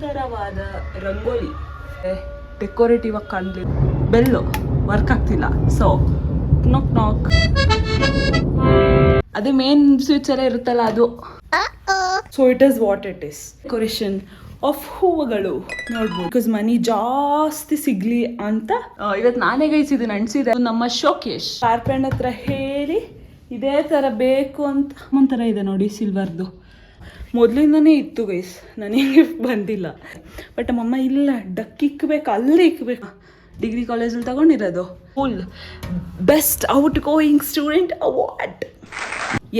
ಸುಂದರವಾದ ರಂಗೋಲಿ ಡೆಕೋರೇಟಿವ್ ಆಗಿ ಕಾಣಲಿ. Bell work ಆಗ್ತಿಲ್ಲ, ಸೊ ನಾಕ್ ನಾಕ್. ಅದೇ ಮೇನ್ ಸ್ವಿಚ್ ಎಲ್ಲ ಇರುತ್ತಲ್ಲ ಅದು. So it is what it is. Decoration of ಹೂವುಗಳು ನೋಡ್ಬೋದು. ಬಿಕಾಸ್ ಮನಿ ಜಾಸ್ತಿ ಸಿಗ್ಲಿ ಅಂತ ಇವತ್ತು ನಾನೇ ಗೈಸಿದ್ದೀನಿ, ಅನ್ಸಿದೆ. ನಮ್ಮ ಶೋಕೇಶ್ ಕಾರ್ಪೆಂಡ್ ಹತ್ರ ಹೇಳಿ ಇದೇ ತರ ಬೇಕು ಅಂತ ಒಂಥರ ಇದೆ ನೋಡಿ, ಸಿಲ್ವರ್ದು. ಮೊದಲಿಂದನೇ ಇತ್ತು ಗೈಸ್, ನನಗೆ ಬಂದಿಲ್ಲ. ಬಟ್ ನಮ್ಮಮ್ಮ ಇಲ್ಲ, ಡಕ್ ಇಕ್ಬೇಕು, ಅಲ್ಲೇ ಇಕ್ಬೇಕು. ಡಿಗ್ರಿ ಕಾಲೇಜಲ್ಲಿ ತಗೊಂಡಿರೋದು full best outgoing student award.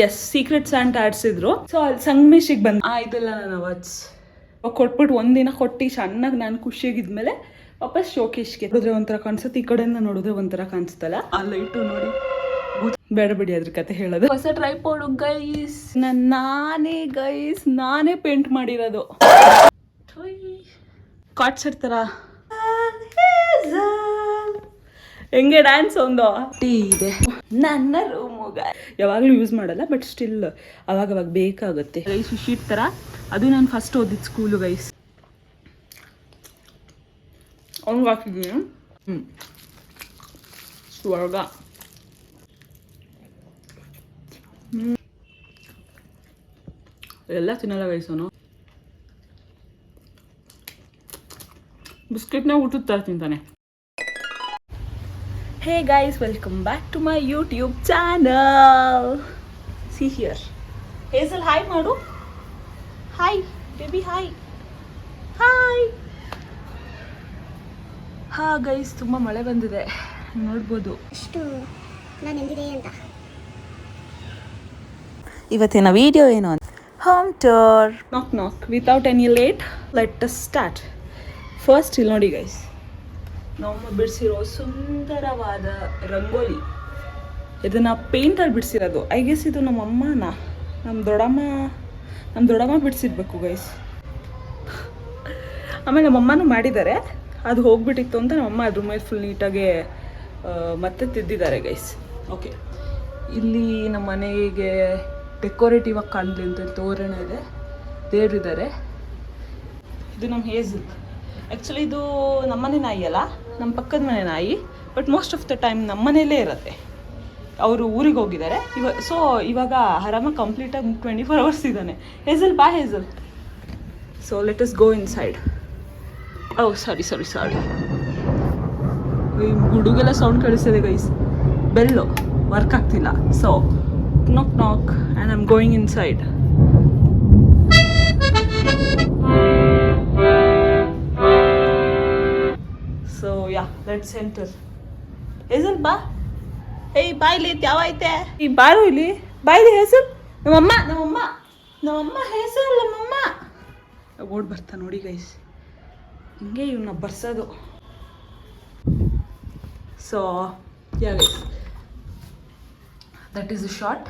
Yes, secret Santa ಆಡ್ಸಿದ್ರು. ಸೊ ಅಲ್ಲಿ ಸಂಗಮೇಶಿಗೆ ಬಂದು ಇದೆಲ್ಲ ನಾನು ಅವಾರ್ಡ್ಸ್ ಕೊಟ್ಬಿಟ್ಟು ಒಂದಿನ ಕೊಟ್ಟು ಚೆನ್ನಾಗಿ ನಾನು ಖುಷಿಯಾಗಿದ್ಮೇಲೆ ವಾಪಸ್ ಶೋಕೇಶ್ಗೆ ನೋಡಿದ್ರೆ ಒಂಥರ ಕಾಣಿಸುತ್ತೆ, ಈ ಕಡೆಯಿಂದ ನೋಡಿದ್ರೆ ಒಂಥರ ಕಾಣಿಸ್ತಲ್ಲ. ಆ ಲೈಟು ನೋಡಿ ಬೇಡ ಬಿಡಿ ಅದ್ರ ಕತೆ ಹೇಳೋದು. ಹೊಸ ಟ್ರೈಪಾಡು ಗೈಸ್, ನಾನೇ ಪೇಂಟ್ ಮಾಡಿರೋದು. ಕಾಟ್ಸೆಟ್ ತರ ಹೆಂಗೆ ಡ್ಯಾನ್ಸ್ ಒಂದು ಟೀ ಇದೆ ನನ್ನ ರೂಮುಗ. ಯಾವಾಗಲೂ ಯೂಸ್ ಮಾಡಲ್ಲ, ಬಟ್ ಸ್ಟಿಲ್ ಅವಾಗ ಬೇಕಾಗುತ್ತೆ ಗೈಸ್. ಶೀಟ್ ತರ ಅದು ನಾನು ಫಸ್ಟ್ ಓದಿದ್ದು ಸ್ಕೂಲು ಗೈಸ್. ಅವ್ನಿಗೆ ಹಾಕಿದ್ದೀನಿ. ಸ್ವರ್ಗ. ಎಲ್ಲ ತಿನ್ನಲ್ಲ ಗೈಸ್ ಅವನು. ಬಿಸ್ಕೆಟ್ನ ಊಟದ ಥರ ತಿಂತಾನೆ. Hey guys, welcome back to my YouTube channel. See here. Hazel, hi ಮಾಡು. Hi, baby, hi. Hi. ಹಾ ಗೈಸ್, ತುಂಬ ಮಳೆ ಬಂದಿದೆ ನೋಡ್ಬೋದು. ಅಷ್ಟು ನಾನು ಎಂದಿದೆ ಅಂತ. ಇವತ್ತಿನ ವಿಡಿಯೋ ಏನು ಅಂತ ಹೋಮ್ ಟೂರ್. ನಾಕ್ ನಾಕ್ without any late let us start. First ಇಲ್ಲಿ ನೋಡಿ ಗೈಸ್, ನಾವು ಬಿಡಿಸಿರೋ ಸುಂದರವಾದ ರಂಗೋಲಿ. ಇದನ್ನು ಪೇಂಟಲ್ಲಿ ಬಿಡಿಸಿರೋದು. ಐ ಗೆಸ್ ಇದು ನಮ್ಮ ಅಮ್ಮನ, ನಮ್ಮ ದೊಡ್ಡಮ್ಮ ಬಿಡಿಸಿರ್ಬೇಕು ಗೈಸ್. ಆಮೇಲೆ ನಮ್ಮಮ್ಮನೂ ಮಾಡಿದ್ದಾರೆ, ಅದು ಹೋಗ್ಬಿಟ್ಟಿತ್ತು ಅಂತ ನಮ್ಮಮ್ಮ ಅದ್ರ ಮೇಲೆ ಫುಲ್ ನೀಟಾಗೆ ಮತ್ತೆ ತಿದ್ದಿದ್ದಾರೆ ಗೈಸ್. ಓಕೆ, ಇಲ್ಲಿ ನಮ್ಮ ಮನೆಗೆ ಡೆಕೋರೇಟಿವ್ ಆಗಿ ಕಾಣಲಿ ಅಂತ ತೋರಣ ಇದೆ, ದೇವರಿದ್ದಾರೆ. ಇದು ನಮ್ಮ ಹೇಜಲ್. ಆ್ಯಕ್ಚುಲಿ ಇದು ನಮ್ಮನೆ ನಾಯಿ ಅಲ್ಲ, ನಮ್ಮ ಪಕ್ಕದ ಮನೆ ನಾಯಿ. But most of the time ನಮ್ಮ ಮನೆಯಲ್ಲೇ ಇರುತ್ತೆ. ಅವರು ಊರಿಗೆ ಹೋಗಿದ್ದಾರೆ ಇವಾಗ ಆರಾಮಾಗಿ ಕಂಪ್ಲೀಟಾಗಿ 24 hours ಇದ್ದಾನೆ. ಹೇಜಲ್ ಬಾ Hazel. So let us go inside. Oh sorry ಗುಡುಗೆಲ್ಲ ಸೌಂಡ್ ಕಳಿಸಿದೆ ಗೈಸ್. ಬೆಲ್ಲು ವರ್ಕ್ ಆಗ್ತಿಲ್ಲ, so knock knock and I am going inside. So yeah, let's enter. Hazel ಬಾ. ಏಯ್ ಬಾಯ್ಲಿ ಯಾವ ಐತೆ ಈ ಬಾರು ಇಲ್ಲಿ ಬಾಯ್ಲಿ. ಹೇಜಲ್ ನಮ್ಮಮ್ಮ ಹೇಜಲ್ ನಮ್ಮಮ್ಮ ಓಡ್ ಬರ್ತಾ ನೋಡಿ ಗೈಸ್. ಹಿಂಗೆ ಇವನ್ನ ಬರ್ಸೋದು. So yeah guys, that is a short.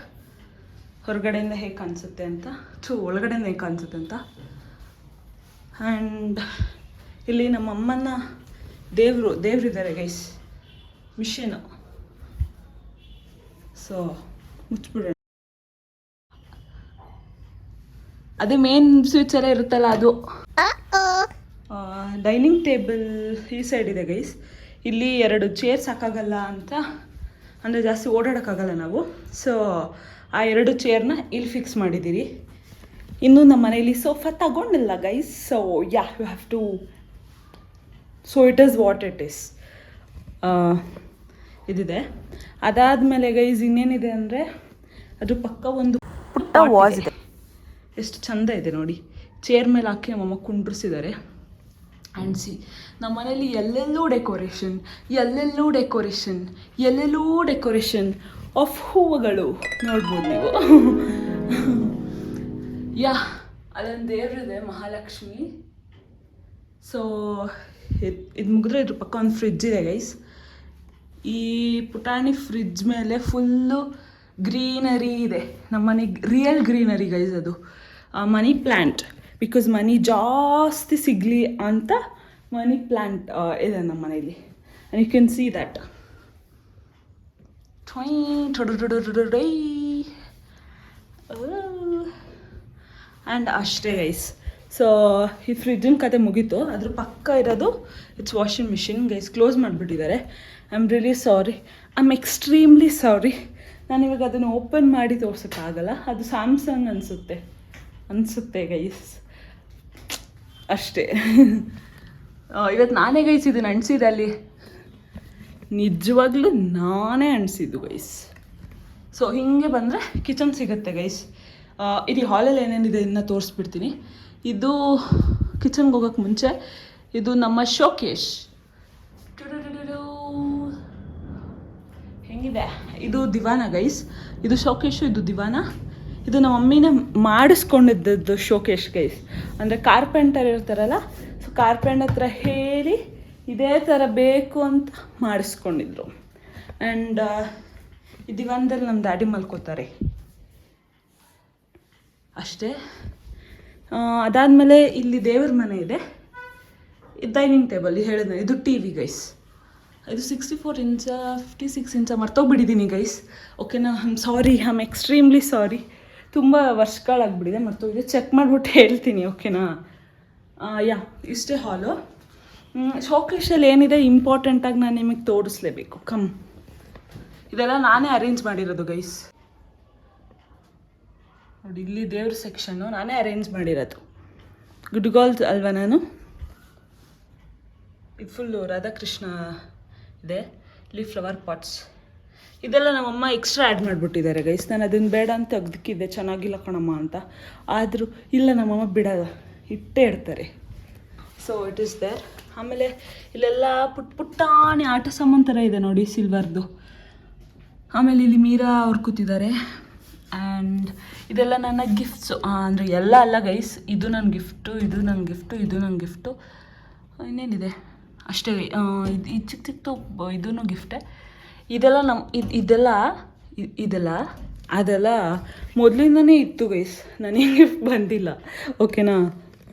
ಹೊರಗಡೆಯಿಂದ ಹೇಗೆ ಕಾಣಿಸುತ್ತೆ ಅಂತ, ಒಳಗಡೆಯಿಂದ ಹೇಗೆ ಕಾಣಿಸುತ್ತೆ ಅಂತ. ಆ್ಯಂಡ್ ಇಲ್ಲಿ ನಮ್ಮ ಅಮ್ಮನ ದೇವ್ರಿದ್ದಾರೆ ಗೈಸ್, ಮಿಷನು. ಸೊ ಮುಚ್ಚಿಬಿಡೋಣ. ಅದೇ ಮೇನ್ ಸ್ವಿಚ್ ಎಲ್ಲ ಇರುತ್ತಲ್ಲ ಅದು. ಡೈನಿಂಗ್ ಟೇಬಲ್ ಈ ಸೈಡ್ ಇದೆ ಗೈಸ್. ಇಲ್ಲಿ 2 ಚೇರ್ಸ್ ಹಾಕಾಗಲ್ಲ ಅಂತ, ಅಂದರೆ ಜಾಸ್ತಿ ಓಡಾಡೋಕ್ಕಾಗಲ್ಲ ನಾವು. ಸೊ ಆ 2 ಚೇರ್ನ ಇಲ್ಲಿ ಫಿಕ್ಸ್ ಮಾಡಿದ್ದೀರಿ. ಇನ್ನೂ ನಮ್ಮ ಮನೇಲಿ ಸೋಫಾ ತಗೊಂಡಿಲ್ಲ guys. So ya, you have to. So it is what it is. ಇದಿದೆ. ಅದಾದಮೇಲೆ ಗೈಸ್ ಇನ್ನೇನಿದೆ ಅಂದರೆ, ಅದ್ರ ಪಕ್ಕ ಒಂದು ಪುಟ್ಟ ವಾಸ್ ಇದೆ. ಎಷ್ಟು ಚಂದ ಇದೆ ನೋಡಿ. ಚೇರ್ ಮೇಲೆ ಹಾಕಿ ನಮ್ಮಮ್ಮ ಕುಂಡ್ರಿಸಿದ್ದಾರೆ. ಆ್ಯಂಡ್ ಸಿ, ನಮ್ಮ ಮನೇಲಿ ಎಲ್ಲೆಲ್ಲೂ ಡೆಕೋರೇಷನ್ ಆಫ್ ಹೂವುಗಳು ನೋಡ್ಬೋದು ನೀವು. ಯಾ, ಅಲ್ಲೊಂದು ದೇವ್ರಿದೆ, ಮಹಾಲಕ್ಷ್ಮಿ. ಸೊ ಇದು ಮುಗಿದ್ರೆ ಇದ್ರ ಪಕ್ಕ ಒಂದು ಫ್ರಿಡ್ಜ್ ಇದೆ ಗೈಸ್. ಈ ಪುಟಾಣಿ ಫ್ರಿಡ್ಜ್ ಮೇಲೆ ಫುಲ್ಲು ಗ್ರೀನರಿ ಇದೆ. ನಮ್ಮ ಮನೆಗೆ ರಿಯಲ್ ಗ್ರೀನರಿ ಗೈಸ್. ಅದು ಮನಿ ಪ್ಲ್ಯಾಂಟ್. ಬಿಕಾಸ್ ಮನಿ ಜಾಸ್ತಿ ಸಿಗಲಿ ಅಂತ ಮನಿ ಪ್ಲ್ಯಾಂಟ್ ಇದೆ ನಮ್ಮ ಮನೇಲಿ. And you can see that. And ಅಷ್ಟೇ ಗೈಸ್. ಸೊ ಈ ಫ್ರಿಜ್ಜಿನ ಕತೆ ಮುಗೀತು. ಅದ್ರ ಪಕ್ಕ ಇರೋದು it's washing machine. Guys close ಮಾಡಿಬಿಟ್ಟಿದ್ದಾರೆ. I am really sorry, I am extremely sorry. ನಾನು ಇವಾಗ ಅದನ್ನು ಓಪನ್ ಮಾಡಿ ತೋರ್ಸೋಕ್ಕಾಗಲ್ಲ. ಅದು ಸ್ಯಾಮ್ಸಂಗ್ ಅನಿಸುತ್ತೆ ಗೈಸ್, ಅಷ್ಟೇ. ಇವತ್ತು ನಾನೇ ಗೈಸ್ ಇದನ್ನು ಅಣಿಸಿದೆ ಅಲ್ಲಿ, ನಿಜವಾಗ್ಲೂ ನಾನೇ ಅಣಿಸಿದ್ದು ಗೈಸ್. ಸೊ ಹೀಗೆ ಬಂದರೆ ಕಿಚನ್ ಸಿಗುತ್ತೆ ಗೈಸ್. ಇದು ಹಾಲಲ್ಲಿ ಏನೇನಿದೆ ಇದನ್ನ ತೋರಿಸ್ಬಿಡ್ತೀನಿ. ಇದು ಕಿಚನ್ಗೆ ಹೋಗೋಕ್ಕೆ ಮುಂಚೆ ಇದು ನಮ್ಮ ಶೋಕೇಶ್. ಹೆಂಗಿದೆ ಇದು ದಿವಾನ ಗೈಸ್. ಇದು ಶೋಕೇಶು, ಇದು ದಿವಾನ. ಇದು ನಮ್ಮ ಮಮ್ಮಿನೇ ಮಾಡಿಸ್ಕೊಂಡಿದ್ದದ್ದು ಶೋಕೇಶ್ ಗೈಸ್. ಅಂದರೆ ಕಾರ್ಪೆಂಟರ್ ಇರ್ತಾರಲ್ಲ, ಸೊ ಕಾರ್ಪೆಂಟರ್ ಹತ್ರ ಹೇಳಿ ಇದೇ ಥರ ಬೇಕು ಅಂತ ಮಾಡಿಸ್ಕೊಂಡಿದ್ರು. ಆ್ಯಂಡ್ ಈ ದಿವಾನದಲ್ಲಿ ನಮ್ಮ ಡ್ಯಾಡಿ ಮಲ್ಕೋತಾರೆ ಅಷ್ಟೇ. ಅದಾದಮೇಲೆ ಇಲ್ಲಿ ದೇವ್ರ ಮನೆ ಇದೆ. ಡೈನಿಂಗ್ ಟೇಬಲ್ ಹೇಳಿದ್ನ, ಇದು ಟಿ ವಿ ಗೈಸ್. ಇದು 64 ಇಂಚ 56 ಇಂಚ ಮರ್ತೋಗ್ಬಿಟ್ಟಿದ್ದೀನಿ ಗೈಸ್. ಓಕೆನಾ, ಸಾರಿ, ಐ ಆಮ್ ಎಕ್ಸ್ಟ್ರೀಮ್ಲಿ ಸಾರಿ. ತುಂಬ ವರ್ಷಗಳಾಗ್ಬಿಟ್ಟಿದೆ, ಮರ್ತೋಗಿದೆ. ಚೆಕ್ ಮಾಡಿಬಿಟ್ಟು ಹೇಳ್ತೀನಿ ಓಕೆನಾ. ಯಾ ಇಷ್ಟೇ ಹಾಲು. ಶೋಕೇಶಲ್ಲಿ ಏನಿದೆ ಇಂಪಾರ್ಟೆಂಟಾಗಿ ನಾನು ನಿಮಗೆ ತೋರಿಸ್ಲೇಬೇಕು. ಇದೆಲ್ಲ ನಾನೇ ಅರೇಂಜ್ ಮಾಡಿರೋದು ಗೈಸ್. ನೋಡಿ, ಇಲ್ಲಿ ದೇವ್ರ ಸೆಕ್ಷನ್ನು ನಾನೇ ಅರೇಂಜ್ ಮಾಡಿರೋದು. ಗುಡ್ ಗರ್ಲ್ಸ್ ಅಲ್ವಾ ನಾನು? ಇದು ಫುಲ್ಲು ರಾಧಾಕೃಷ್ಣ ಇದೆ. ಇಲ್ಲಿ ಫ್ಲವರ್ ಪಾಟ್ಸ್ ಇದೆಲ್ಲ ನಮ್ಮಮ್ಮ ಎಕ್ಸ್ಟ್ರಾ ಆ್ಯಡ್ ಮಾಡಿಬಿಟ್ಟಿದ್ದಾರೆ ಗೈಸ್. ನಾನು ಅದನ್ನು ಬೇಡ ಅಂತ ತೆಗ್ದಕ್ಕಿದ್ದೆ, ಚೆನ್ನಾಗಿಲ್ಲ ಕಣಮ್ಮ ಅಂತ. ಆದರೂ ಇಲ್ಲ, ನಮ್ಮಮ್ಮ ಬಿಡೋದು, ಇಟ್ಟೇ ಇಡ್ತಾರೆ. So it is there. ಆಮೇಲೆ ಇಲ್ಲೆಲ್ಲ ಪುಟ್ಟಾಣಿ ಆಟ ಸಾಮಾನು ಥರ ಇದೆ ನೋಡಿ, ಸಿಲ್ವರ್ದು. ಆಮೇಲೆ ಇಲ್ಲಿ ಮೀರಾ ಅವ್ರು ಕೂತಿದ್ದಾರೆ. ಆ್ಯಂಡ್ ಇದೆಲ್ಲ ನನ್ನ ಗಿಫ್ಟ್ಸು, ಅಂದರೆ ಎಲ್ಲ ಅಲ್ಲ ಗೈಸ್. ಇದು ನನ್ನ ಗಿಫ್ಟು, ಇದು ನನ್ನ ಗಿಫ್ಟು, ಇದು ನನ್ನ ಗಿಫ್ಟು. ಇನ್ನೇನಿದೆ ಅಷ್ಟೇ. ಇದು ಚಿಕ್ಕ ಚಿಕ್ಕ ಇದೂ ಗಿಫ್ಟೇ. ಇದೆಲ್ಲ ಇದೆಲ್ಲ ಅದೆಲ್ಲ ಮೊದಲಿಂದನೇ ಇತ್ತು ಗೈಸ್, ನನಗೆ ಗಿಫ್ಟ್ ಬಂದಿಲ್ಲ ಓಕೆನಾ.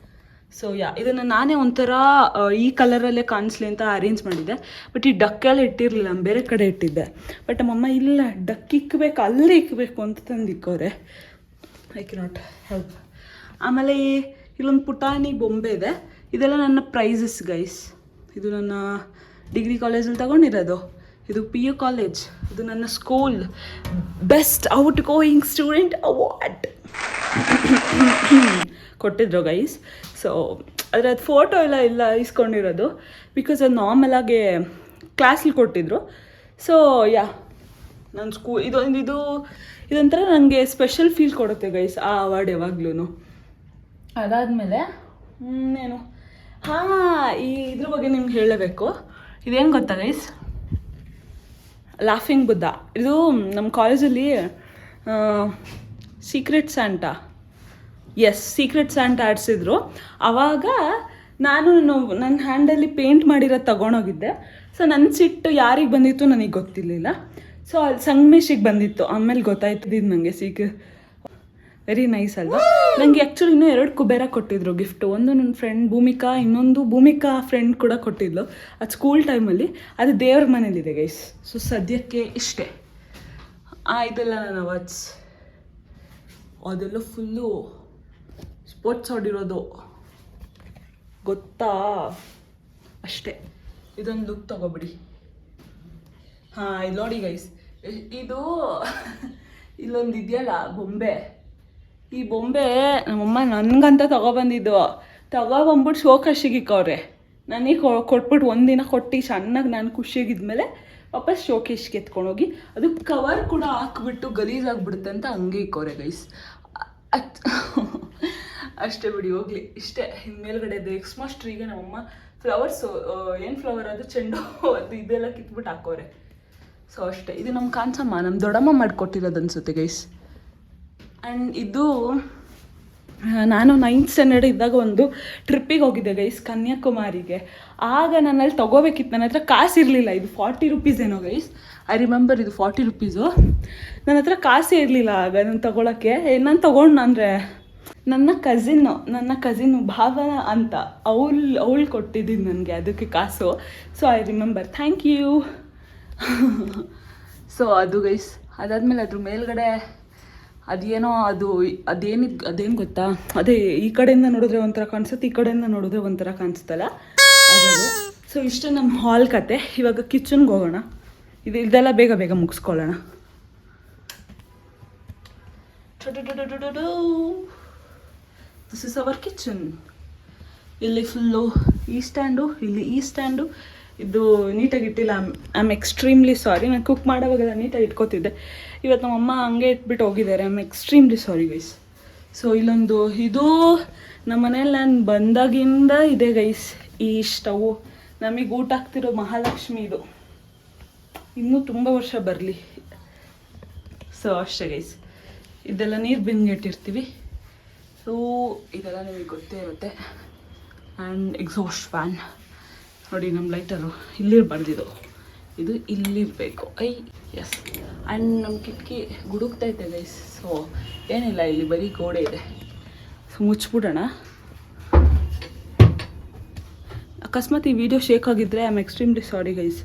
ಸೊ ಇದನ್ನು ನಾನೇ ಒಂಥರ ಈ ಕಲರಲ್ಲೇ ಕಾಣಿಸ್ಲಿ ಅಂತ ಅರೇಂಜ್ ಮಾಡಿದ್ದೆ. ಬಟ್ ಈ ಡಕ್ಕೆಲ್ಲ ಇಟ್ಟಿರಲಿಲ್ಲ, ನಾನು ಬೇರೆ ಕಡೆ ಇಟ್ಟಿದ್ದೆ. ಬಟ್ ನಮ್ಮಮ್ಮ ಇಲ್ಲ, ಡಕ್ ಇಕ್ಕಬೇಕು, ಅಲ್ಲೇ ಇಕ್ಕಬೇಕು ಅಂತ ತಂದು ಇಕ್ಕವ್ರೆ. I cannot help. ಆಮೇಲೆ ಇಲ್ಲೊಂದು ಪುಟಾಣಿ ಬೊಂಬೆ ಇದೆ. ಇದೆಲ್ಲ ನನ್ನ ಪ್ರೈಸಸ್ ಗೈಸ್. ಇದು ನನ್ನ ಡಿಗ್ರಿ ಕಾಲೇಜಲ್ಲಿ ತಗೊಂಡಿರೋದು. ಇದು PU ಕಾಲೇಜ್. ಇದು ನನ್ನ school best outgoing student award ಕೊಟ್ಟಿದ್ರು ಗೈಸ್. ಸೊ ಆದರೆ ಅದು ಫೋಟೋ ಎಲ್ಲ ಇಸ್ಕೊಂಡಿರೋದು, ಬಿಕಾಸ್ ಅದು ನಾರ್ಮಲಾಗಿ ಕ್ಲಾಸಲ್ಲಿ ಕೊಟ್ಟಿದ್ರು. ಸೊ ನನ್ನ ಇದೊಂಥರ ನನಗೆ ಸ್ಪೆಷಲ್ ಫೀಲ್ ಕೊಡುತ್ತೆ ಗೈಸ್, ಆ ಅವಾರ್ಡ್ ಯಾವಾಗ್ಲೂ. ಅದಾದಮೇಲೆ ಏನು ಇದ್ರ ಬಗ್ಗೆ ನಿಮ್ಗೆ ಹೇಳಬೇಕು. ಇದೇನು ಗೊತ್ತಾ ಗೈಸ್, ಲಾಫಿಂಗ್ ಬುದ್ಧ. ಇದು ನಮ್ಮ ಕಾಲೇಜಲ್ಲಿ ಸೀಕ್ರೆಟ್ ಸ್ಯಾಂಟಾ ಆಡಿಸಿದ್ರು. ಆವಾಗ ನಾನು ನನ್ನ ಹ್ಯಾಂಡಲ್ಲಿ ಪೇಂಟ್ ಮಾಡಿರೋದು ತಗೊಂಡೋಗಿದ್ದೆ. ಸೊ ನನ್ನ ಸಿಟ್ಟು ಯಾರಿಗೆ ಬಂದಿತ್ತು ನನಗೆ ಗೊತ್ತಿರಲಿಲ್ಲ. ಸೊ ಅಲ್ಲಿ ಸಂಗಮೇಶಿಗೆ ಬಂದಿತ್ತು. ಆಮೇಲೆ ಗೊತ್ತಾಯ್ತದಿದ್ದು ನನಗೆ. ವೆರಿ ನೈಸ್ ಅಲ್ವಾ? ನನಗೆ ಆ್ಯಕ್ಚುಲಿ ಇನ್ನೂ 2 ಕುಬೇರ ಕೊಟ್ಟಿದ್ರು ಗಿಫ್ಟು. ಒಂದು ನನ್ನ ಫ್ರೆಂಡ್ ಭೂಮಿಕಾ, ಇನ್ನೊಂದು ಭೂಮಿಕಾ ಫ್ರೆಂಡ್ ಕೂಡ ಕೊಟ್ಟಿದ್ಲು. ಅದು ಸ್ಕೂಲ್ ಟೈಮಲ್ಲಿ. ಅದು ದೇವ್ರ ಮನೇಲಿದೆ ಗೈಸ್. ಸೊ ಸದ್ಯಕ್ಕೆ ಇಷ್ಟೇ. ಇದೆಲ್ಲ ನನ್ನ ಅವಾರ್ಡ್ಸ್. ಅದೆಲ್ಲ ಫುಲ್ಲು ಸ್ಪೋರ್ಟ್ಸ್ ಹೊಡಿರೋದು ಗೊತ್ತಾ, ಅಷ್ಟೇ. ಇದೊಂದು ಲುಕ್ ತಗೋಬಿಡಿ. ಇದು ನೋಡಿ ಗೈಸ್, ಇದು ಇಲ್ಲೊಂದು ಇದೆಯಲ್ಲ ಬೊಂಬೆ. ಈ ಬೊಂಬೆ ನಮ್ಮಮ್ಮ ನನಗಂತ ತಗೊಬಂದ್ಬಿಟ್ಟು ಶೋಕೇಶಿಗೆ ಇಕ್ಕವ್ರೆ. ನನಗೆ ಕೊಟ್ಬಿಟ್ಟು ಒಂದಿನ ಕೊಟ್ಟು ಚೆನ್ನಾಗಿ ನಾನು ಖುಷಿಯಾಗಿದ್ಮೇಲೆ ವಾಪಸ್ ಶೋಕೇಶ್ಗೆ ಎತ್ಕೊಂಡೋಗಿ ಅದು ಕವರ್ ಕೂಡ ಹಾಕ್ಬಿಟ್ಟು ಗಲೀಜಾಗ್ಬಿಡುತ್ತೆ ಅಂತ ಹಂಗೆ ಇಕ್ಕವ್ರೆ ಗೈಸ್. ಅಷ್ಟೇ ಬಿಡಿ, ಹೋಗ್ಲಿ ಇಷ್ಟೇ. ಮೇಲ್ಗಡೆ ಅದು ಎಕ್ಸ್ಮಾಸ್ ಟ್ರೀಗೆ ನಮ್ಮಮ್ಮ ಫ್ಲವರ್ಸು, ಏನು ಫ್ಲವರ್ ಅದು, ಚೆಂಡು ಅದು ಇದೆಲ್ಲ ಕಿತ್ಬಿಟ್ಟು ಹಾಕೋರೆ. ಸೊ ಅಷ್ಟೇ. ಇದು ನಮ್ಮ ಕಾಂಚಮ್ಮ, ನಮ್ಮ ದೊಡ್ಡಮ್ಮ ಮಾಡಿಕೊಟ್ಟಿರೋದು ಅನಿಸುತ್ತೆ ಗೈಸ್. ಆ್ಯಂಡ್ ಇದು ನಾನು 9th ಸ್ಟ್ಯಾಂಡರ್ಡ್ ಇದ್ದಾಗ ಒಂದು ಟ್ರಿಪ್ಪಿಗೆ ಹೋಗಿದ್ದೆ ಗೈಸ್, ಕನ್ಯಾಕುಮಾರಿಗೆ. ಆಗ ನನ್ನಲ್ಲಿ ತೊಗೋಬೇಕಿತ್ತು, ನನ್ನ ಹತ್ರ ಕಾಸು ಇರಲಿಲ್ಲ. ಇದು 40 ರೂಪೀಸ್ ಏನೋ ಗೈಸ್, ಐ ರಿಮೆಂಬರ್. ಇದು 40 ರೂಪೀಸು. ನನ್ನ ಹತ್ರ ಕಾಸೇ ಇರಲಿಲ್ಲ ಆಗ ನಾನು ತೊಗೊಳಕ್ಕೆ. ನಾನು ತೊಗೊಂಡು ಅಂದರೆ ನನ್ನ ಕಝಿನ್ನು ಭಾವನ ಅಂತ ಅವಳು ಕೊಟ್ಟಿದ್ದೀನಿ ನನಗೆ ಅದಕ್ಕೆ ಕಾಸು. So I remember, thank you. So ಅದು ಗೈಸ್. ಅದಾದಮೇಲೆ ಅದ್ರ ಮೇಲ್ಗಡೆ ಅದೇನೋ ಅದೇನು ಗೊತ್ತಾ, ಅದೇ ಈ ಕಡೆಯಿಂದ ನೋಡಿದ್ರೆ ಒಂಥರ ಕಾಣಿಸುತ್ತೆ, ಈ ಕಡೆಯಿಂದ ನೋಡಿದ್ರೆ ಒಂಥರ ಕಾಣಿಸ್ತಲ್ಲ ಅದದು. ಸೊ ಇಷ್ಟೇ ನಮ್ಮ ಹಾಲ್ ಕತೆ. ಇವಾಗ ಕಿಚನ್ಗೆ ಹೋಗೋಣ. ಇದೆಲ್ಲ ಬೇಗ ಬೇಗ ಮುಗಿಸ್ಕೊಳ್ಳೋಣ. This is our kitchen. ಇಲ್ಲಿ ಫುಲ್ಲು ಈ ಸ್ಟ್ಯಾಂಡು, ಇಲ್ಲಿ ಈ ಸ್ಟ್ಯಾಂಡು. ಇದು ನೀಟಾಗಿ ಇಟ್ಟಿಲ್ಲ. I am extremely sorry. ನಾನು ಕುಕ್ ಮಾಡೋವಾಗೆಲ್ಲ ನೀಟಾಗಿ ಇಟ್ಕೋತಿದ್ದೆ. ಇವತ್ತು ನಮ್ಮಮ್ಮ ಹಂಗೆ ಇಟ್ಬಿಟ್ಟು ಹೋಗಿದ್ದಾರೆ. I am extremely sorry guys. So ಇಲ್ಲೊಂದು ಇದು ನಮ್ಮ ಮನೇಲಿ ನಾನು ಬಂದಾಗಿಂದ ಇದೆ ಗೈಸ್ ಈ ಸ್ಟವ್. ನಮಗೆ ಊಟ ಆಗ್ತಿರೋ ಮಹಾಲಕ್ಷ್ಮಿ ಇದು. ಇನ್ನೂ ತುಂಬ ವರ್ಷ ಬರಲಿ. ಸೊ ಅಷ್ಟೇ ಗೈಸ್. ಇದೆಲ್ಲ ನೀರು ಬಿಂದಿಟ್ಟಿರ್ತೀವಿ. ಸೊ ಇದೆಲ್ಲ ನಿಮಗೆ ಗೊತ್ತೇ ಇರುತ್ತೆ. ಆ್ಯಂಡ್ ಎಕ್ಸಾಸ್ಟ್ ಫ್ಯಾನ್ ನೋಡಿ, ನಮ್ಮ ಲೈಟರು ಇಲ್ಲಿರಬಾರ್ದಿದು, ಇದು ಇಲ್ಲಿರಬೇಕು. ಎಸ್. ಆ್ಯಂಡ್ ನಮ್ಮ ಕಿಟಕಿ ಗುಡುಕ್ತೈತೆ ಗೈಸ್. ಸೊ ಏನಿಲ್ಲ, ಇಲ್ಲಿ ಬರೀ ಗೋಡೆ ಇದೆ. ಸೊ ಮುಚ್ಚಿಬಿಡೋಣ. ಅಕಸ್ಮಾತ್ ಈ ವಿಡಿಯೋ ಶೇಕ್ ಆಗಿದ್ದರೆ I am extremely sorry guys.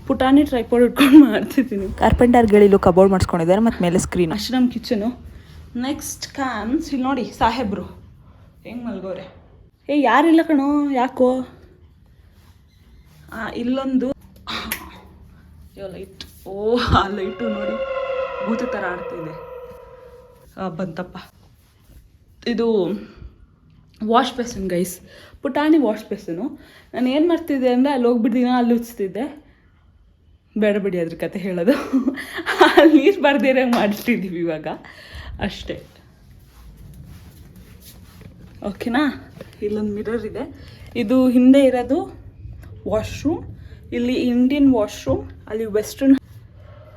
ಪುಟಾಣಿ ಟ್ರೈಪಾಡ್ ಇಟ್ಕೊಂಡು ಮಾಡ್ತಿದ್ದೀನಿ. ಕಾರ್ಪೆಂಟರ್ಗಳಿಲ್ಲೂ ಕಬೋರ್ಡ್ ಮಾಡಿಸ್ಕೊಂಡಿದ್ದಾರೆ ಮತ್ತು ಮೇಲೆ ಸ್ಕ್ರೀನ್. ಅಷ್ಟು ನಮ್ಮ ಕಿಚನು. ನೆಕ್ಸ್ಟ್ ಕ್ಯಾಮ್ಸ್ ಇಲ್ಲಿ ನೋಡಿ, ಸಾಹೇಬ್ರು ಹೆಂಗೆ ಮಲ್ಗೋರೆ. ಯಾರಿಲ್ಲ ಕಣೋ, ಯಾಕೋ. ಇಲ್ಲೊಂದು ಲೈಟ್. ಆ ಲೈಟು ನೋಡಿ ಭೂತ ಥರ ಆಡ್ತಿದೆ. ಬಂತಪ್ಪ. ಇದು ವಾಶ್ ಬೇಸನ್ ಗೈಸ್, ಪುಟಾಣಿ ವಾಶ್ ಬೇಸನು. ನಾನು ಏನು ಮಾಡ್ತಿದ್ದೆ ಅಂದರೆ ಅಲ್ಲಿ ಹೋಗ್ಬಿಡ್ತೀನಿ, ಅಲ್ಲಿ ಉಚ್ತಿದ್ದೆ. ಬೇಡ ಬಿಡಿ ಅದ್ರ ಕತೆ ಹೇಳೋದು. ಅಲ್ಲಿ ನೀರು ಬರ್ದಿರಂಗೆ ಮಾಡಿಟ್ಟಿದ್ದೀವಿ ಇವಾಗ ಅಷ್ಟೇ. ಓಕೆನಾ. ಇಲ್ಲೊಂದು ಮಿರರ್ ಇದೆ. ಇದು ಹಿಂದೆ ಇರೋದು ವಾಶ್ರೂಮ್. ಇಲ್ಲಿ ಇಂಡಿಯನ್ ವಾಶ್ರೂಮ್, ಅಲ್ಲಿ western.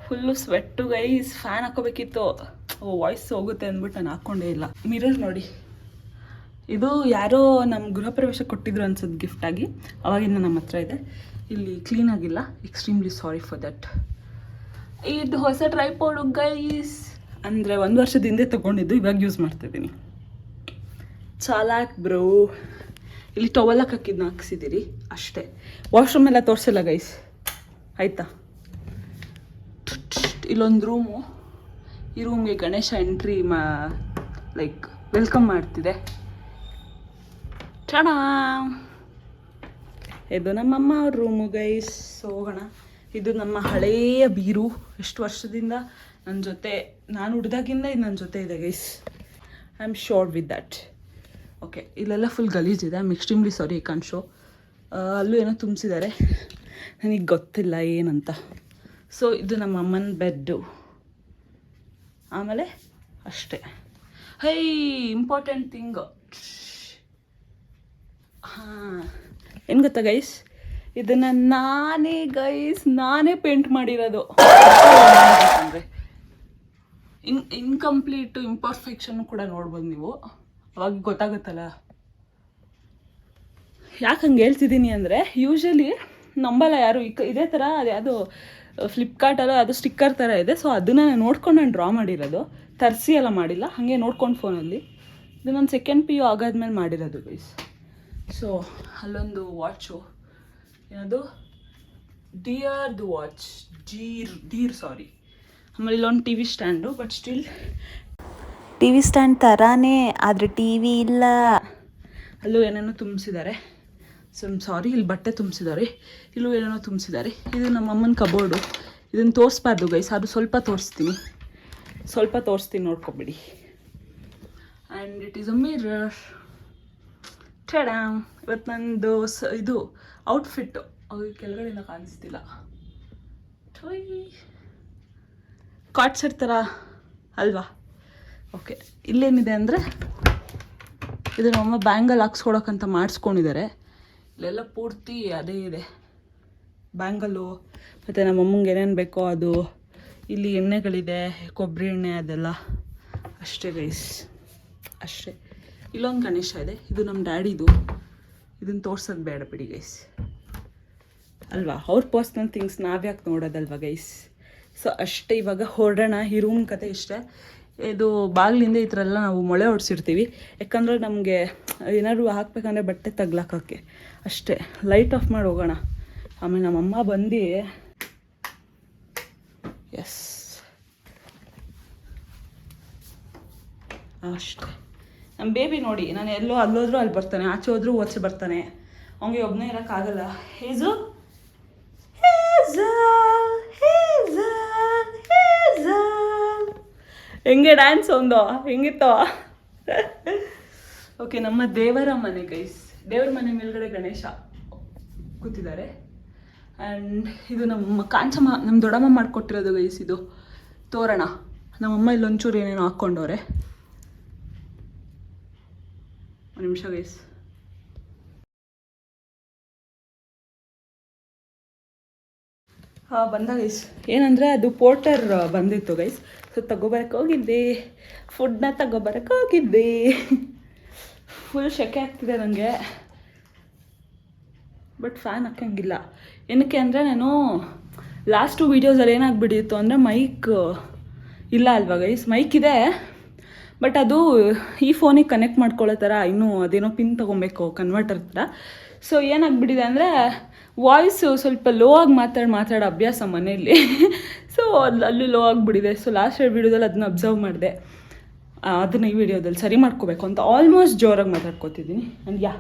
Full sweat guys. Fan ಹಾಕೋಬೇಕಿತ್ತು, ವಾಯ್ಸ್ ಹೋಗುತ್ತೆ ಅಂದ್ಬಿಟ್ಟು ನಾನು ಹಾಕ್ಕೊಂಡೇ ಇಲ್ಲ. ಮಿರರ್ ನೋಡಿ, ಇದು ಯಾರೋ ನಮ್ಮ ಗೃಹ ಪ್ರವೇಶ ಕೊಟ್ಟಿದ್ರು ಅನ್ಸೋದು ಗಿಫ್ಟಾಗಿ. ಅವಾಗಿಂದ ನಮ್ಮ ಹತ್ರ ಇದೆ. ಇಲ್ಲಿ ಕ್ಲೀನಾಗಿಲ್ಲ. Extremely sorry for that. ಇದು ಹೊಸ ಟ್ರೈಪಾಡು ಗೈಸ್. ಅಂದರೆ 1 ವರ್ಷದ ಹಿಂದೆ ತೊಗೊಂಡಿದ್ದು, ಇವಾಗ ಯೂಸ್ ಮಾಡ್ತಾಯಿದ್ದೀನಿ. ಚಾಲಾಕ್ ಬ್ರೋ. ಇಲ್ಲಿ ಟವಲ್ ಹಾಕಿದ್ನ ಹಾಕ್ಸಿದ್ದೀರಿ ಅಷ್ಟೇ. ವಾಶ್ರೂಮ್ ಎಲ್ಲ ತೋರಿಸಲ್ಲ ಗೈಸ್, ಆಯಿತಾ. ಇಲ್ಲೊಂದು ರೂಮು. ಈ ರೂಮ್ಗೆ ಗಣೇಶ ಎಂಟ್ರಿ ಲೈಕ್ ವೆಲ್ಕಮ್ ಮಾಡ್ತಿದೆ. ಚಣ. ಇದು ನಮ್ಮಮ್ಮ ಅವ್ರ ರೂಮು ಗೈಸ್. ಹೋಗೋಣ. ಇದು ನಮ್ಮ ಹಳೆಯ ಬೀರು. ಎಷ್ಟು ವರ್ಷದಿಂದ ನನ್ನ ಜೊತೆ, ನಾನು ಹುಡ್ದಾಗಿಂದ ಇದು ನನ್ನ ಜೊತೆ ಇದೆ guys. I am sure with that. Okay. ಇಲ್ಲೆಲ್ಲ ಫುಲ್ ಗಲೀಜಿದೆ. I am extremely sorry. I can show. ಅಲ್ಲೂ ಏನೋ ತುಂಬಿಸಿದ್ದಾರೆ, ನನಗೆ ಗೊತ್ತಿಲ್ಲ ಏನಂತ. ಸೊ ಇದು ನಮ್ಮ ಅಮ್ಮನ ಬೆಡ್ಡು. ಆಮೇಲೆ ಅಷ್ಟೇ. Important thing. ಏನು ಗೊತ್ತಾ ಗೈಸ್, ಇದನ್ನು ನಾನೇ ಪೇಂಟ್ ಮಾಡಿರೋದು. ಅಂದರೆ ಇನ್ಕಂಪ್ಲೀಟು ಇಂಪರ್ಫೆಕ್ಷನ್ನು ಕೂಡ ನೋಡ್ಬೋದು ನೀವು, ಅವಾಗ ಗೊತ್ತಾಗುತ್ತಲ್ಲ. ಯಾಕೆ ಹಂಗೆ ಹೇಳ್ತಿದ್ದೀನಿ ಅಂದರೆ, ಯೂಶ್ವಲಿ ನಂಬಲ್ಲ ಯಾರು. ಇದೇ ಥರ ಅದ್ಯಾವುದು ಫ್ಲಿಪ್ಕಾರ್ಟಲ್ಲೋ ಅದು ಸ್ಟಿಕ್ಕರ್ ಥರ ಇದೆ. ಸೊ ಅದನ್ನು ನೋಡ್ಕೊಂಡು ನಾನು ಡ್ರಾ ಮಾಡಿರೋದು, ತರಿಸಿ ಎಲ್ಲ ಮಾಡಿಲ್ಲ, ಹಾಗೆ ನೋಡ್ಕೊಂಡು ಫೋನಲ್ಲಿ. ಇದು ನಾನು ಸೆಕೆಂಡ್ PU ಆಗಾದ್ಮೇಲೆ ಮಾಡಿರೋದು ಗೈಸ್. ಸೊ ಅಲ್ಲೊಂದು ವಾಚು, ಏನದು ಡಿಯರ್ದು ವಾಚ್, ಡೀರ್ ಸಾರಿ. ಆಮೇಲೆ ಇಲ್ಲೊಂದು TV stand, but still TV stand ಥರಾನೇ, ಆದರೆ TV ಇಲ್ಲ. ಅಲ್ಲೂ ಏನೇನೋ ತುಂಬಿಸಿದ್ದಾರೆ. ಸೊ ಸಾರಿ, ಇಲ್ಲಿ ಬಟ್ಟೆ ತುಂಬಿಸಿದ್ದಾರೆ, ಇಲ್ಲೂ ಏನೇನೋ ತುಂಬಿಸಿದ್ದಾರೆ. ಇದು ನಮ್ಮ ಅಮ್ಮನ ಕಬೋರ್ಡು. ಇದನ್ನು ತೋರಿಸ್ಬಾರ್ದು ಗೈಸ್, ಅದು ಸ್ವಲ್ಪ ತೋರಿಸ್ತೀನಿ ನೋಡ್ಕೊಬಿಡಿ. And it is a mirror. Tada. ಇವತ್ತು ನಂದು ಇದು ಔಟ್ಫಿಟ್ಟು ಕೆಳಗಡೆಯಿಂದ ಕಾಣಿಸ್ತಿಲ್ಲ. ಕಾಟ್ ಸೆಟ್ ಥರ ಅಲ್ವಾ. ಓಕೆ. ಇಲ್ಲೇನಿದೆ ಅಂದರೆ, ಇದು ನಮ್ಮಮ್ಮ ಬ್ಯಾಂಗಲ್ ಹಾಕ್ಸ್ಕೊಡೋಕ್ಕಂತ ಮಾಡಿಸ್ಕೊಂಡಿದ್ದಾರೆ. ಇಲ್ಲೆಲ್ಲ ಪೂರ್ತಿ ಅದೇ ಇದೆ, ಬ್ಯಾಂಗಲ್ಲು. ಮತ್ತು ನಮ್ಮಮ್ಮಂಗೆ ಏನೇನು ಬೇಕೋ ಅದು. ಇಲ್ಲಿ ಎಣ್ಣೆಗಳಿದೆ, ಕೊಬ್ಬರಿ ಎಣ್ಣೆ ಅದೆಲ್ಲ. ಅಷ್ಟೇ ಗೈಸ್, ಅಷ್ಟೇ. ಇಲ್ಲೊಂದು ಗಣೇಶ ಇದೆ, ಇದು ನಮ್ಮ ಡ್ಯಾಡಿದು. ಇದನ್ನು ತೋರ್ಸೋದು ಬೇಡ ಬಿಡಿ ಗೈಸ್, ಅಲ್ವಾ. ಅವ್ರ ಪರ್ಸ್ನಲ್ ಥಿಂಗ್ಸ್ ನಾವ್ಯಾಕೆ ನೋಡೋದಲ್ವ ಗೈಸ್. ಸೊ ಅಷ್ಟೇ. ಇವಾಗ ಹೊರಡೋಣ. ಈ ರೂಮ್ ಕತೆ ಇಷ್ಟೇ. ಇದು ಬಾಗಿಲಿಂದ ಈ ಥರ ಎಲ್ಲ ನಾವು ಮೊಳೆ ಹೊಡ್ಸಿರ್ತೀವಿ, ಯಾಕಂದರೆ ನಮಗೆ ಏನಾದ್ರು ಹಾಕ್ಬೇಕಂದ್ರೆ ಬಟ್ಟೆ ತಗ್ಲಾಕೋಕ್ಕೆ ಅಷ್ಟೇ. ಲೈಟ್ ಆಫ್ ಮಾಡಿ ಹೋಗೋಣ. ಆಮೇಲೆ ನಮ್ಮಮ್ಮ ಬಂದು ಎಸ್ ಅಷ್ಟೇ. ನಮ್ಮ ಬೇಬಿ ನೋಡಿ, ನಾನು ಎಲ್ಲೋ ಅಲ್ಲೋದ್ರೂ ಅಲ್ಲಿ ಬರ್ತಾನೆ, ಆಚೆ ಹೋದ್ರೂ ಓಚೆ ಬರ್ತಾನೆ. ಅವನಿಗೆ ಒಬ್ಬನೇ ಇರೋಕ್ಕಾಗಲ್ಲ. ಹೇಜಲ್ ಹೆಂಗೆ ಡ್ಯಾನ್ಸ್ ಒಂದು ಹೆಂಗಿತ್ತೋ. ಓಕೆ, ನಮ್ಮ ದೇವರ ಮನೆ ಗೈಸ್. ದೇವರ ಮನೆ ಮೇಲ್ಗಡೆ ಗಣೇಶ ಕೂತಿದ್ದಾರೆ. ಆ್ಯಂಡ್ ಇದು ನಮ್ಮ ಕಾಂಚಮ್ಮ, ನಮ್ಮ ದೊಡ್ಡಮ್ಮ ಮಾಡಿಕೊಟ್ಟಿರೋದು ಗೈಸ್. ಇದು ತೋರಣ. ನಮ್ಮಮ್ಮ ಇಲ್ಲೊಂಚೂರು ಏನೇನೋ ಹಾಕ್ಕೊಂಡವ್ರೆ. ಒಂದು ನಿಮಿಷ ಗೈಸ್. ಬಂದ ಗೈಸ್. ಏನಂದರೆ ಅದು ಪೋರ್ಟರ್ ಬಂದಿತ್ತು ಗೈಸ್. ಸೊ ತಗೋಬರಕ್ಕೆ ಹೋಗಿದ್ದೆ, ಫುಡ್ನ ತಗೋಬರಕ್ಕೆ ಹೋಗಿದ್ದೆ. ಫುಲ್ ಶೆಕೆ ಆಗ್ತಿದೆ ನನಗೆ, ಬಟ್ ಫ್ಯಾನ್ ಹಾಕಂಗಿಲ್ಲ. ಏನಕ್ಕೆ ಅಂದರೆ ನಾನು ಲಾಸ್ಟು ವೀಡಿಯೋಸಲ್ಲಿ ಏನಾಗ್ಬಿಟ್ಟಿತ್ತು ಅಂದರೆ ಮೈಕ್ ಇಲ್ಲ ಅಲ್ವಾ ಗೈಸ್. ಮೈಕ್ ಇದೆ, ಬಟ್ ಅದು ಈ ಫೋನಿಗೆ ಕನೆಕ್ಟ್ ಮಾಡ್ಕೊಳ್ಳೋ ಥರ ಇನ್ನೂ ಅದೇನೋ ಪಿನ್ ತೊಗೊಬೇಕು ಕನ್ವರ್ಟರ್ ಥರ. ಸೊ ಏನಾಗ್ಬಿಟ್ಟಿದೆ ಅಂದರೆ ವಾಯ್ಸು ಸ್ವಲ್ಪ ಲೋ ಆಗಿ ಮಾತಾಡೋ ಅಭ್ಯಾಸ ಮನೆಯಲ್ಲಿ. ಸೊ ಅಲ್ಲಿ ಲೋ ಆಗಿಬಿಟ್ಟಿದೆ. ಸೊ ಲಾಸ್ಟ್ 2 ವೀಡಿಯೋದಲ್ಲಿ ಅದನ್ನ ಅಬ್ಸರ್ವ್ ಮಾಡಿದೆ. ಅದನ್ನ ಈ ವಿಡಿಯೋದಲ್ಲಿ ಸರಿ ಮಾಡ್ಕೋಬೇಕು ಅಂತ ಆಲ್ಮೋಸ್ಟ್ ಜೋರಾಗಿ ಮಾತಾಡ್ಕೋತಿದ್ದೀನಿ. ಆ್ಯಂಡ್ ಯಾ,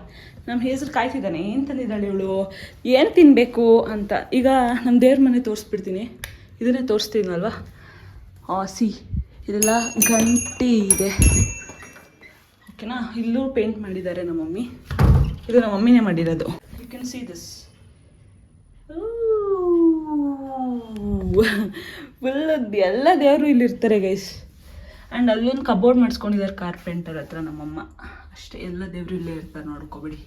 ನಮ್ಮ ಹೇಸರು ಕಾಯ್ತಿದ್ದಾನೆ. ಏನು ತಂದಿದ್ದಾಳೆ ಇವಳು, ಏನು ತಿನ್ನಬೇಕು ಅಂತ. ಈಗ ನಮ್ಮ ದೇವ್ರ ಮನೆ ತೋರಿಸ್ಬಿಡ್ತೀನಿ. ಇದನ್ನೇ ತೋರಿಸ್ತೀನಲ್ವಾ. ಸಿ, ಇದೆಲ್ಲ ಗಂಟೆ ಇದೆ, ಓಕೆನಾ. ಇಲ್ಲೂ ಪೇಂಟ್ ಮಾಡಿದ್ದಾರೆ ನಮ್ಮ ಮಮ್ಮಿ. ಇದು ನಮ್ಮ ಮಮ್ಮಿನೇ ಮಾಡಿರೋದು. You can see this. Full ಎಲ್ಲ ದೇವರು ಇಲ್ಲಿರ್ತಾರೆ ಗೈಸ್. ಆ್ಯಂಡ್ ಅಲ್ಲೊಂದು ಕಬೋರ್ಡ್ ಮಾಡಿಸ್ಕೊಂಡಿದ್ದಾರೆ ಕಾರ್ಪೆಂಟರ್ ಹತ್ರ ನಮ್ಮಮ್ಮ. ಅಷ್ಟೇ, ಎಲ್ಲ ದೇವರು ಇಲ್ಲೇ ಇರ್ತಾರೆ, ನೋಡ್ಕೊಬೇಡಿ.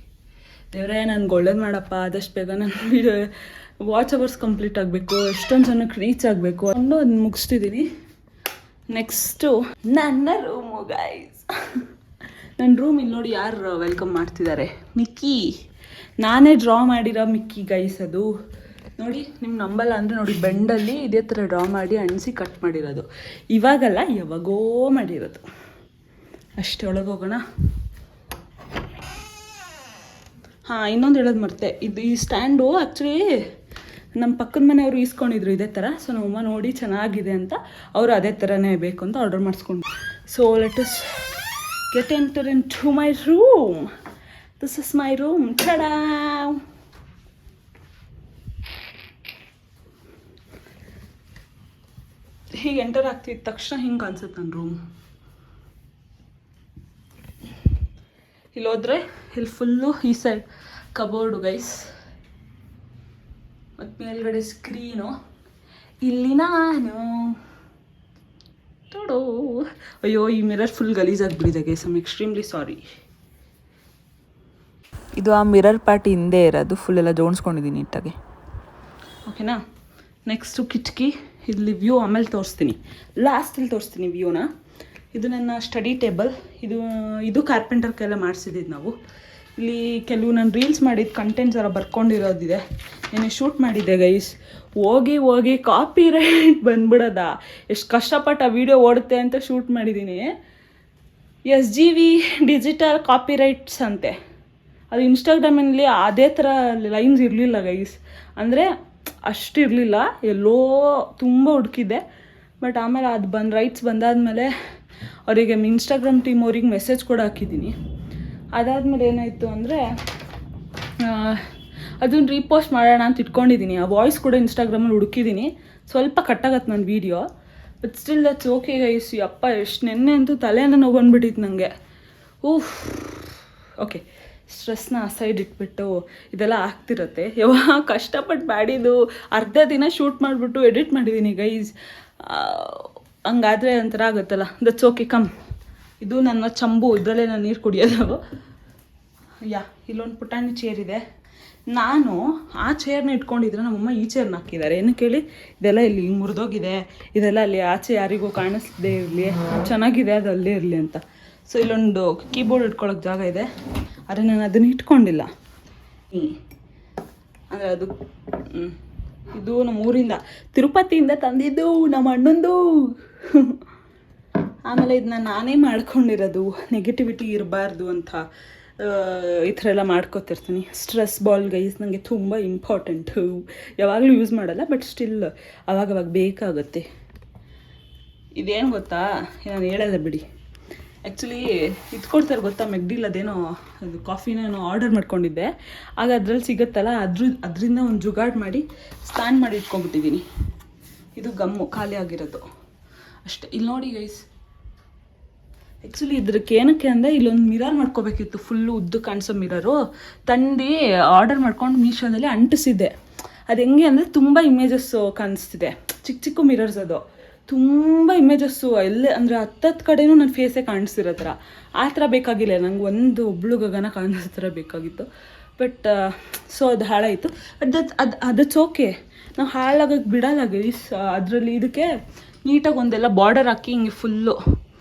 ದೇವರೇ ನನಗೆ ಒಳ್ಳೇದು ಮಾಡಪ್ಪ, ಆದಷ್ಟು ಬೇಗ ನನ್ನ ವಿಡಿಯೋ ವಾಚ್ ಅವರ್ಸ್ ಕಂಪ್ಲೀಟ್ ಆಗಬೇಕು, ಎಷ್ಟೊಂದು ಜನಕ್ಕೆ ರೀಚ್ ಆಗಬೇಕು ಅನ್ನೋ ಅದನ್ನ ಮುಗಿಸ್ತಿದ್ದೀನಿ. ನೆಕ್ಸ್ಟು ನನ್ನ ರೂಮು ಗೈಸ್. ನನ್ನ ರೂಮ್ ಇಲ್ಲಿ ನೋಡಿ ಯಾರು ವೆಲ್ಕಮ್ ಮಾಡ್ತಿದ್ದಾರೆ. ಮಿಕ್ಕಿ, ನಾನೇ ಡ್ರಾ ಮಾಡಿರೋ ಮಿಕ್ಕಿ ಗೈಸ್ ಅದು. ನೋಡಿ, ನಿಮ್ಮ ನಂಬಲ್ಲ ಅಂದರೆ ನೋಡಿ, ಬೆಂಡಲ್ಲಿ ಇದೇ ಥರ ಡ್ರಾ ಮಾಡಿ ಅಣಿಸಿ ಕಟ್ ಮಾಡಿರೋದು. ಇವಾಗಲ್ಲ, ಯಾವಾಗೋ ಮಾಡಿರೋದು. ಅಷ್ಟೇ, ಒಳಗೆ ಹೋಗೋಣ. ಹಾಂ, ಇನ್ನೊಂದು ಹೇಳೋದು ಮರ್ತೆ. ಈ ಸ್ಟ್ಯಾಂಡು ಆ್ಯಕ್ಚುಲಿ ನಮ್ಮ ಪಕ್ಕದ ಮನೆಯವರು ಈಸ್ಕೊಂಡಿದ್ರು ಇದೇ ಥರ. ಸೊ ನಮ್ಮಮ್ಮ ನೋಡಿ ಚೆನ್ನಾಗಿದೆ ಅಂತ ಅವರು ಅದೇ ಥರನೇ ಬೇಕು ಅಂತ ಆರ್ಡರ್ ಮಾಡಿಸ್ಕೊಂಡು. So let us get enter into my room. This is my room. Tada! ಹೀಗೆ ಎಂಟರ್ ಆಗ್ತಿದ್ದ ತಕ್ಷಣ ಹಿಂಗೆ ಅನ್ಸುತ್ತೆ ನನ್ನ ರೂಮ್. ಇಲ್ಲಿ ಹೋದರೆ ಇಲ್ಲಿ ಫುಲ್ಲು ಈ ಸೈಡ್ ಕಬೋರ್ಡು ಗೈಸ್, ಮತ್ತು ಮೇಲ್ಗಡೆ ಸ್ಕ್ರೀನು. ಇಲ್ಲಿ ನಾನು ನೋಡು. ಅಯ್ಯೋ, ಈ ಮಿರರ್ ಫುಲ್ ಗಲೀಜಾಗಿಬಿಟ್ಟಿದೆ guys. I am extremely sorry. ಇದು ಆ ಮಿರರ್ ಪಾರ್ಟಿ ಹಿಂದೆ ಇರೋದು. ಫುಲ್ ಎಲ್ಲ ಜೋಡಿಸ್ಕೊಂಡಿದ್ದೀನಿ ನೀಟಾಗಿ, ಓಕೆನಾ. ನೆಕ್ಸ್ಟು ಕಿಟಕಿ. ಇಲ್ಲಿ ವ್ಯೂ ಆಮೇಲೆ ತೋರಿಸ್ತೀನಿ, ಲಾಸ್ಟಲ್ಲಿ ತೋರಿಸ್ತೀನಿ ವ್ಯೂನ. ಇದು ನನ್ನ ಸ್ಟಡಿ ಟೇಬಲ್. ಇದು ಕಾರ್ಪೆಂಟರ್ ಕೈಲ ಮಾಡಿಸಿದ್ದು ನಾವು. ಇಲ್ಲಿ ಕೆಲವು ನಾನು ರೀಲ್ಸ್ ಮಾಡಿದ್ದು ಕಂಟೆಂಟ್ಸ್ ಎಲ್ಲ ಬರ್ಕೊಂಡಿರೋದಿದೆ. ಏನೇ ಶೂಟ್ ಮಾಡಿದ್ದೆ ಗೈಸ್. ಹೋಗಿ ಕಾಪಿ ರೈಟ್ ಬಂದ್ಬಿಡೋದ. ಎಷ್ಟು ಕಷ್ಟಪಟ್ಟು ಆ ವಿಡಿಯೋ ಓಡುತ್ತೆ ಅಂತ ಶೂಟ್ ಮಾಡಿದ್ದೀನಿ. SGV ಡಿಜಿಟಲ್ ಕಾಪಿ ರೈಟ್ಸ್ ಅಂತೆ. ಅದು ಇನ್ಸ್ಟಾಗ್ರಾಮಿನಲ್ಲಿ ಅದೇ ಥರ ಲೈನ್ಸ್ ಇರಲಿಲ್ಲ ಗೈಸ್. ಅಂದರೆ ಅಷ್ಟು ಇರಲಿಲ್ಲ, ಎಲ್ಲೋ ತುಂಬ ಹುಡುಕಿದ್ದೆ. ಬಟ್ ಆಮೇಲೆ ಅದು ರೈಟ್ಸ್ ಬಂದಾದಮೇಲೆ ಅವರಿಗೆ ಇನ್ಸ್ಟಾಗ್ರಾಮ್ ಟೀಮ್ ಅವ್ರಿಗೆ ಮೆಸೇಜ್ ಕೂಡ ಹಾಕಿದ್ದೀನಿ. ಅದಾದಮೇಲೆ ಏನಾಯಿತು ಅಂದರೆ ಅದನ್ನು ರೀಪೋಸ್ಟ್ ಮಾಡೋಣ ಅಂತ ಇಟ್ಕೊಂಡಿದ್ದೀನಿ. ಆ ವಾಯ್ಸ್ ಕೂಡ ಇನ್ಸ್ಟಾಗ್ರಾಮಲ್ಲಿ ಹುಡುಕಿದ್ದೀನಿ. ಸ್ವಲ್ಪ ಕಟ್ಟಾಗತ್ತೆ ನನ್ನ video, but still that's okay guys. ಅಪ್ಪ, ಎಷ್ಟು ನೆನ್ನೆ ಅಂತೂ ತಲೆನ ನೋವು ಬಂದುಬಿಟ್ಟಿತ್ತು ನನಗೆ. ಓಕೆ, ಸ್ಟ್ರೆಸ್ನ ಸೈಡ್ ಇಟ್ಬಿಟ್ಟು ಇದೆಲ್ಲ ಆಗ್ತಿರುತ್ತೆ. ಯಾವಾಗ ಕಷ್ಟಪಟ್ಟು ಮಾಡಿದ್ದು ಅರ್ಧ ದಿನ ಶೂಟ್ ಮಾಡಿಬಿಟ್ಟು ಎಡಿಟ್ ಮಾಡಿದ್ದೀನಿ ಗೈಸ್. ಹಂಗಾದರೆ ಒಂಥರ ಆಗುತ್ತಲ್ಲ. That's okay, come. ಇದು ನನ್ನ ಚಂಬು, ಇದರಲ್ಲೇ ನಾನು ನೀರು ಕುಡಿಯೋದು. ಇಲ್ಲೊಂದು ಪುಟಾಣಿ ಚೇರ್ ಇದೆ. ನಾನು ಆ ಚೇರ್ನ ಇಟ್ಕೊಂಡಿದ್ರೆ ನಮ್ಮಮ್ಮ ಈ ಚೇರ್ನ ಹಾಕಿದ್ದಾರೆ. ಏನಕ್ಕೆ ಹೇಳಿ, ಇದೆಲ್ಲ ಇಲ್ಲಿ ಮುರಿದೋಗಿದೆ, ಇದೆಲ್ಲ ಅಲ್ಲಿ ಆಚೆ ಯಾರಿಗೂ ಕಾಣಿಸ್ದೇ ಇರಲಿ, ಚೆನ್ನಾಗಿದೆ ಅದು ಅಲ್ಲೇ ಇರಲಿ ಅಂತ. ಸೊ ಇಲ್ಲೊಂದು ಕೀಬೋರ್ಡ್ ಇಟ್ಕೊಳ್ಳೋಕೆ ಜಾಗ ಇದೆ, ಆದರೆ ನಾನು ಅದನ್ನು ಇಟ್ಕೊಂಡಿಲ್ಲ. ಅಂದರೆ ಅದು ಇದು ನಮ್ಮ ಊರಿಂದ ತಿರುಪತಿಯಿಂದ ತಂದಿದ್ದು, ನಮ್ಮ ಅಣ್ಣಂದು. ಆಮೇಲೆ ಇದನ್ನ ನಾನೇ ಮಾಡ್ಕೊಂಡಿರೋದು, ನೆಗೆಟಿವಿಟಿ ಇರಬಾರ್ದು ಅಂತ ಈ ಥರ ಎಲ್ಲ ಮಾಡ್ಕೊತಿರ್ತೀನಿ. ಸ್ಟ್ರೆಸ್ ಬಾಲ್ ಗೈಸ್ ನನಗೆ ತುಂಬ ಇಂಪಾರ್ಟೆಂಟು. ಯಾವಾಗಲೂ ಯೂಸ್ ಮಾಡಲ್ಲ, ಬಟ್ ಸ್ಟಿಲ್ ಅವಾಗವಾಗ ಬೇಕಾಗುತ್ತೆ. ಇದೇನು ಗೊತ್ತಾ, ನಾನು ಹೇಳಲ್ಲ ಬಿಡಿ. ಆ್ಯಕ್ಚುಲಿ ಇದು ಕೊಡ್ತಾರೆ ಗೊತ್ತಾ, ಮೆಗ್ಡಿಲ್ ಅದೇನೋ ಅದು ಕಾಫಿನ ಆರ್ಡರ್ ಮಾಡ್ಕೊಂಡಿದ್ದೆ. ಆಗ ಅದ್ರಲ್ಲಿ ಸಿಗುತ್ತಲ್ಲ, ಅದರಿಂದ ಒಂದು ಜುಗಾಡ್ ಮಾಡಿ ಸ್ಟ್ಯಾಂಡ್ ಮಾಡಿ ಇಟ್ಕೊಂಡ್ಬಿಟ್ಟಿದ್ದೀನಿ. ಇದು ಗಮ್ಮು ಖಾಲಿ ಆಗಿರೋದು ಅಷ್ಟೇ. ಇಲ್ಲಿ ನೋಡಿ ಗೈಸ್, ಆ್ಯಕ್ಚುಲಿ ಇದ್ರಕ್ಕೆ ಏನಕ್ಕೆ ಅಂದರೆ ಇಲ್ಲೊಂದು ಮಿರರ್ ಮಾಡ್ಕೋಬೇಕಿತ್ತು, ಫುಲ್ಲು ಉದ್ದು ಕಾಣಿಸೋ ಮಿರರು ತಂದು ಆರ್ಡರ್ ಮಾಡ್ಕೊಂಡು ಮೀಶೋದಲ್ಲಿ ಅಂಟಿಸಿದ್ದೆ. ಅದು ಹೆಂಗೆ ಅಂದರೆ ತುಂಬ ಇಮೇಜಸ್ಸು ಕಾಣಿಸ್ತಿದೆ, ಚಿಕ್ಕ ಚಿಕ್ಕ ಮಿರರ್ಸ್, ಅದು ತುಂಬ ಇಮೇಜಸ್ಸು ಎಲ್ಲೇ ಅಂದರೆ ಹತ್ತತ್ತು ಕಡೆನೂ ನನ್ನ ಫೇಸೇ ಕಾಣಿಸ್ತಿರೋ ಥರ. ಆ ಥರ ಬೇಕಾಗಿಲ್ಲ ನಂಗೆ, ಒಬ್ಳು ಗಗನ ಕಾಣಿಸೋ ಥರ ಬೇಕಾಗಿತ್ತು. ಬಟ್ ಸೊ ಅದು ಹಾಳಾಯಿತು. ಅದಕ್ಕೆ ಓಕೆ, ನಾವು ಹಾಳಾಗಕ್ಕೆ ಬಿಡಲ್ಲ ಗೈಸ್. ಅದರಲ್ಲಿ ಇದಕ್ಕೆ ನೀಟಾಗಿ ಒಂದೆಲ್ಲ ಬಾರ್ಡರ್ ಹಾಕಿ ಹಿಂಗೆ ಫುಲ್ಲು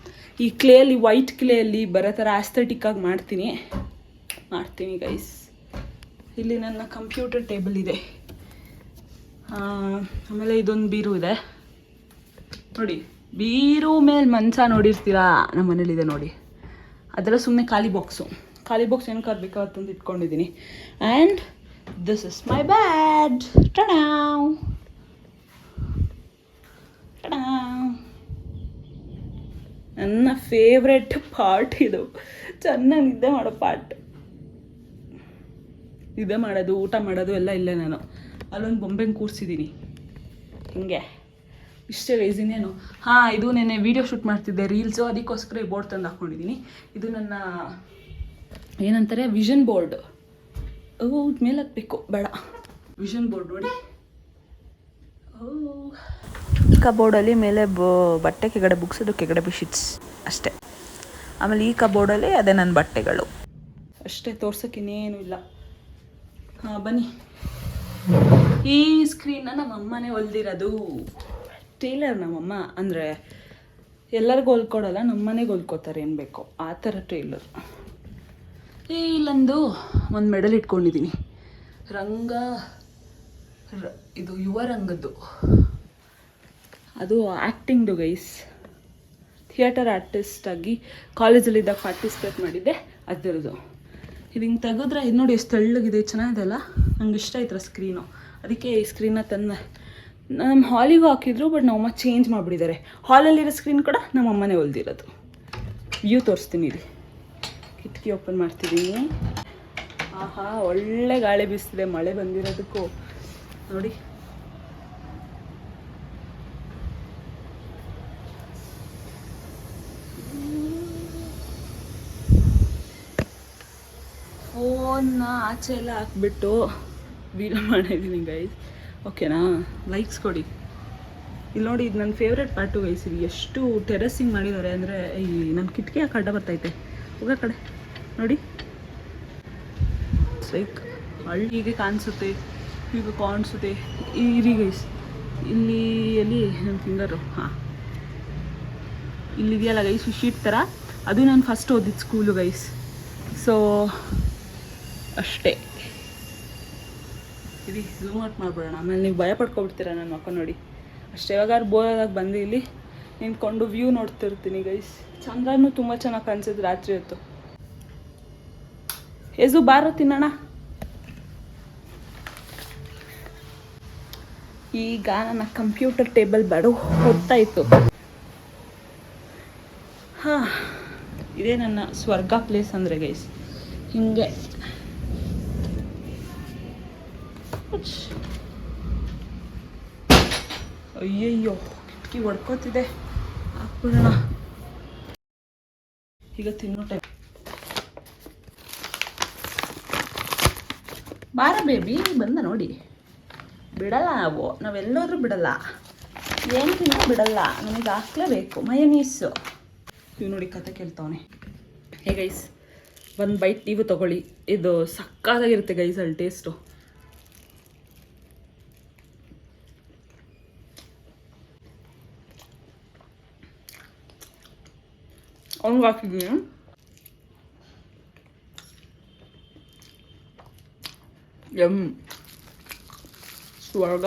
ಈ ಕ್ಲೇಯಲ್ಲಿ, ವೈಟ್ ಕ್ಲೇಯಲ್ಲಿ ಬರೋ ಥರ ಆಸ್ಥೆಟಿಕ್ಕಾಗಿ ಮಾಡ್ತೀನಿ ಗೈಸ್. ಇಲ್ಲಿ ನನ್ನ ಕಂಪ್ಯೂಟರ್ ಟೇಬಲ್ ಇದೆ, ಆಮೇಲೆ ಇದೊಂದು ಬೀರು ಇದೆ ನೋಡಿ. ಬೀರು ಮೇಲೆ ಮಂಚ ನೋಡಿರ್ತೀರಾ, ನಮ್ಮ ಮನೇಲಿದೆ ನೋಡಿ. ಅದೆಲ್ಲ ಸುಮ್ಮನೆ ಖಾಲಿ ಬಾಕ್ಸು ಏನಕ್ಕೆ ಆಗಬೇಕು ಅಂತಂದು ಇಟ್ಕೊಂಡಿದ್ದೀನಿ. ಆ್ಯಂಡ್ ದಿಸ್ ಇಸ್ ಮೈ ಬ್ಯಾಡ್. ಟಡಾವ್ ಟಡಾವ್, ನನ್ನ ಫೇವ್ರೆಟ್ ಪಾರ್ಟ್ ಇದು. ಚೆನ್ನಾಗಿ ನಿದ್ದೆ ಮಾಡೋ ಪಾರ್ಟ್. ನಿದ್ದೆ ಮಾಡೋದು, ಊಟ ಮಾಡೋದು ಎಲ್ಲ ಇಲ್ಲೇ. ನಾನು ಅಲ್ಲೊಂದು ಬೊಂಬೆಂಗೆ ಕೂರಿಸಿದ್ದೀನಿ ಹಿಂಗೆ. ಇಷ್ಟೇ ರೇಸಿನೇನು. ಹಾಂ, ಇದು ನೆನ್ನೆ ವೀಡಿಯೋ ಶೂಟ್ ಮಾಡ್ತಿದ್ದೆ ರೀಲ್ಸು, ಅದಕ್ಕೋಸ್ಕರ ಈ ಬೋರ್ಡ್ ತಂದು ಹಾಕ್ಕೊಂಡಿದ್ದೀನಿ. ಇದು ನನ್ನ ಏನಂತಾರೆ ವಿಷನ್ ಬೋರ್ಡ್. ಮೇಲೆ ಹಾಕ್ಬೇಕು ಬೇಡ, ವಿಷನ್ ಬೋರ್ಡ್ ನೋಡಿ. ಈ ಕಬೋರ್ಡಲ್ಲಿ ಮೇಲೆ ಬಟ್ಟೆ ಕೆಳಗಡೆ ಬುಕ್ಸ್, ಅದು ಕೆಳಗಡೆ ಬೆಡ್ಶೀಟ್ಸ್ ಅಷ್ಟೇ. ಆಮೇಲೆ ಈ ಕಬೋರ್ಡಲ್ಲಿ ಅದೇ ನನ್ನ ಬಟ್ಟೆಗಳು ಅಷ್ಟೇ, ತೋರ್ಸೋಕೆ ಇನ್ನೇನು ಇಲ್ಲ. ಹಾಂ ಬನ್ನಿ. ಈ ಸ್ಕ್ರೀನ್ನ ನಮ್ಮ ಅಮ್ಮನೇ ಹೊಲ್ದಿರೋದು. ಟೇಲರ್ ನಮ್ಮಮ್ಮ, ಅಂದರೆ ಎಲ್ಲರಿಗೂ ಹೊಲ್ಕೊಡಲ್ಲ, ನಮ್ಮನೆಗೆ ಹೊಲ್ಕೋತಾರೆ ಏನು ಬೇಕೋ ಆ ಥರ ಟೇಲರ್. ಇಲ್ಲೊಂದು ಮೆಡಲ್ ಇಟ್ಕೊಂಡಿದ್ದೀನಿ, ಇದು ಯುವ ರಂಗದ್ದು. ಅದು ಆ್ಯಕ್ಟಿಂಗ್ದು ಗೈಸ್. ಥಿಯೇಟರ್ ಆರ್ಟಿಸ್ಟಾಗಿ ಕಾಲೇಜಲ್ಲಿದ್ದಾಗ ಪಾರ್ಟಿಸಿಪೇಟ್ ಮಾಡಿದ್ದೆ, ಅದರದ್ದು. ಇದು ಹಿಂಗೆ ತೆಗೆದ್ರೆ ಇದು ನೋಡಿ ಎಷ್ಟು ತೆಳ್ಳಗಿದೆ, ಚೆನ್ನಾಗಿದೆ ಅಲ್ಲ. ನಂಗೆ ಇಷ್ಟ ಆಯ್ತರ ಸ್ಕ್ರೀನು, ಅದಕ್ಕೆ ಈ ಸ್ಕ್ರೀನ್ನ ತಂದೆ. ನಮ್ಮ ಹಾಲಿಗೂ ಹಾಕಿದ್ರು, ಬಟ್ ನಮ್ಮಮ್ಮ ಚೇಂಜ್ ಮಾಡಿಬಿಟ್ಟಿದ್ದಾರೆ. ಹಾಲಲ್ಲಿರೋ ಸ್ಕ್ರೀನ್ ಕೂಡ ನಮ್ಮಮ್ಮನೇ ಹೊಲ್ದಿರೋದು. ವ್ಯೂ ತೋರಿಸ್ತೀನಿ ಇಲ್ಲಿ. ಕಿಟಕಿ ಓಪನ್ ಮಾಡ್ತಿದ್ದೀನಿ. ಆಹಾ, ಒಳ್ಳೆ ಗಾಳಿ ಬೀಸ್ತಿದೆ, ಮಳೆ ಬಂದಿರೋದಕ್ಕೂ ನೋಡಿ. ಫೋನ್ನ ಆಚೆ ಎಲ್ಲ ಹಾಕ್ಬಿಟ್ಟು ವೀಡಿಯೋ ಮಾಡಿದ್ದೀನಿ ಗೈಸ್. ಓಕೆನಾ? ಲೈಕ್ಸ್ ಕೊಡಿ. ಇಲ್ಲಿ ನೋಡಿ, ಇದು ನನ್ನ ಫೇವ್ರೆಟ್ ಪಾರ್ಟು ಗೈಸ್. ಇದು ಎಷ್ಟು ಟೆರಸಿಂಗ್ ಮಾಡಿದ್ದಾರೆ ಅಂದರೆ, ಈ ನನ್ನ ಕಿಟಕಿ ಯಾಕೆ ಅಡ್ಡ ಬರ್ತೈತೆ, ಹೋಗೋ ಕಡೆ ನೋಡಿ. ಲೈಕ್ ಹೀಗೆ ಕಾಣಿಸುತ್ತೆ, ಈಗ ಕಾಣಿಸುತ್ತೆ. ಇರಿ ಗೈಸ್, ಇಲ್ಲಿ ಎಲ್ಲಿ ನನ್ನ ಫಿಂಗರು, ಹಾಂ ಇಲ್ಲಿದೆಯಲ್ಲ ಗೈಸ್ ಶೀಟ್ ಥರ, ಅದು ನಾನು ಫಸ್ಟ್ ಓದಿದ್ದು ಸ್ಕೂಲು ಗೈಸ್. ಸೊ ಅಷ್ಟೇ. ಇರಿ ಝೂಮ್ ಔಟ್ ಮಾಡಿಬಿಡೋಣ, ಆಮೇಲೆ ನೀವು ಭಯ ಪಡ್ಕೊಬಿಡ್ತೀರ ನನ್ನ ಮಕ್ಕ ನೋಡಿ. ಅಷ್ಟೇ, ಯಾವಾಗಾದ್ರು ಬೋರಾದಾಗ ಬಂದು ಇಲ್ಲಿ ನಿಂತ್ಕೊಂಡು ವ್ಯೂ ನೋಡ್ತಿರ್ತೀನಿ ಗೈಸ್. ಚಂದ್ರನೂ ತುಂಬ ಚೆನ್ನಾಗಿ ಕಾಣಿಸಿದ್ದು ರಾತ್ರಿ ಹೊತ್ತು. ಏಸು ಬಾರೋ ತಿನ್ನೋಣ. ಈಗ ನನ್ನ ಕಂಪ್ಯೂಟರ್ ಟೇಬಲ್ ಬರೋ ಹೊತ್ತಾಯಿತು. ಹಾಂ, ಇದೇ ನನ್ನ ಸ್ವರ್ಗ ಪ್ಲೇಸ್ ಅಂದರೆ ಗೈಸ್. ಹಿಂಗೆ ಅಯ್ಯಯ್ಯೋ, ಕಿಟಕಿ ಹೊಡ್ಕೋತಿದೆ, ಹಾಕ್ಬಿಡೋಣ. ಈಗ ತಿನ್ನೋ ಟೈಮ್. ಬಾರ ಬೇಬಿ, ಬಂದ ನೋಡಿ. ಬಿಡಲ್ಲ ನಾವೆಲ್ಲರೂ ಬಿಡಲ್ಲ, ಏನು ತಿನ್ನೋ ಬಿಡಲ್ಲ, ನಮಗೆ ಹಾಕ್ಲೇಬೇಕು ಮಯನೀಸು. ಇವು ನೋಡಿ ಕತೆ ಕೇಳ್ತಾವನೆ. ಹೇ ಗೈಸ್, ಒಂದು ಬೈಟ್ ನೀವು ತೊಗೊಳ್ಳಿ, ಇದು ಸಕ್ಕತ್ತಾಗಿರುತ್ತೆ ಗೈಸ್ ಅಲ್ಲಿ ಟೇಸ್ಟು. ಅವ್ನಿಗೆ ಹಾಕಿದ್ದೀನಿ. ಸ್ವರ್ಗ.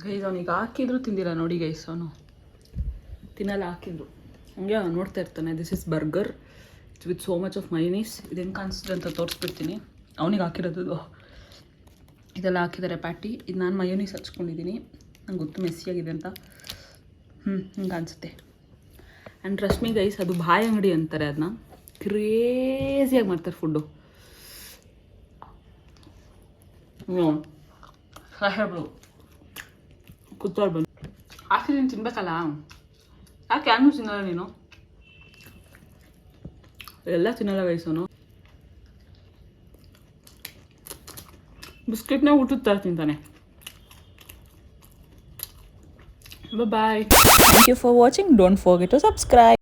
ಗೈಸ್ ಅವನಿಗೆ ಹಾಕಿದ್ರು ತಿಂದಿಲ್ಲ ನೋಡಿ ಗೈಸ್, ಅವನು ತಿನ್ನಲ್ಲ, ಹಾಕಿದ್ರು ಹಂಗೆ ಅವ್ನು ನೋಡ್ತಾ ಇರ್ತಾನೆ. This is burger with so much of mayonnaise. ಇದು ಹೆಂಗೆ ಕಾಣಿಸ್ತದೆ ಅಂತ ತೋರಿಸ್ಬಿಡ್ತೀನಿ. ಅವನಿಗೆ ಹಾಕಿರೋದು ಇದೆಲ್ಲ ಹಾಕಿದ್ದಾರೆ ಪ್ಯಾಟಿ. ಇದು ನಾನು ಮಯೋನೀಸ್ ಹಚ್ಕೊಂಡಿದ್ದೀನಿ, ನಂಗೆ ಗೊತ್ತು ಮೆಸ್ಸಿಯಾಗಿದೆ ಅಂತ. ಹಿಂಗೆ ಅನಿಸುತ್ತೆ. ಆ್ಯಂಡ್ ರಶ್ಮಿ ಗೈಸ್ ಅದು ಬಾಯಿ ಅಂಗಡಿ ಅಂತಾರೆ, ಅದನ್ನ ಕ್ರೇಜಿಯಾಗಿ ಮಾಡ್ತಾರೆ ಫುಡ್ಡು. ಸಾಹೇಬ್ರು ಕೂತ್ಕೊಂಡು ಬಂದು ಹಾಕಿದ್ದೀನಿ, ತಿನ್ಬೇಕಲ್ಲ, ಯಾಕೆ ಯಾರು ತಿನ್ನಲ್ಲ ನೀನು? ಎಲ್ಲ ತಿನ್ನಲ್ಲ ವಯಸ್ಸೋನು. ಬಿಸ್ಕೆಟ್ನ ಊಟದ ಥರ ತಿಂತಾನೆ. Bye bye. Thank you for watching. Don't forget to subscribe.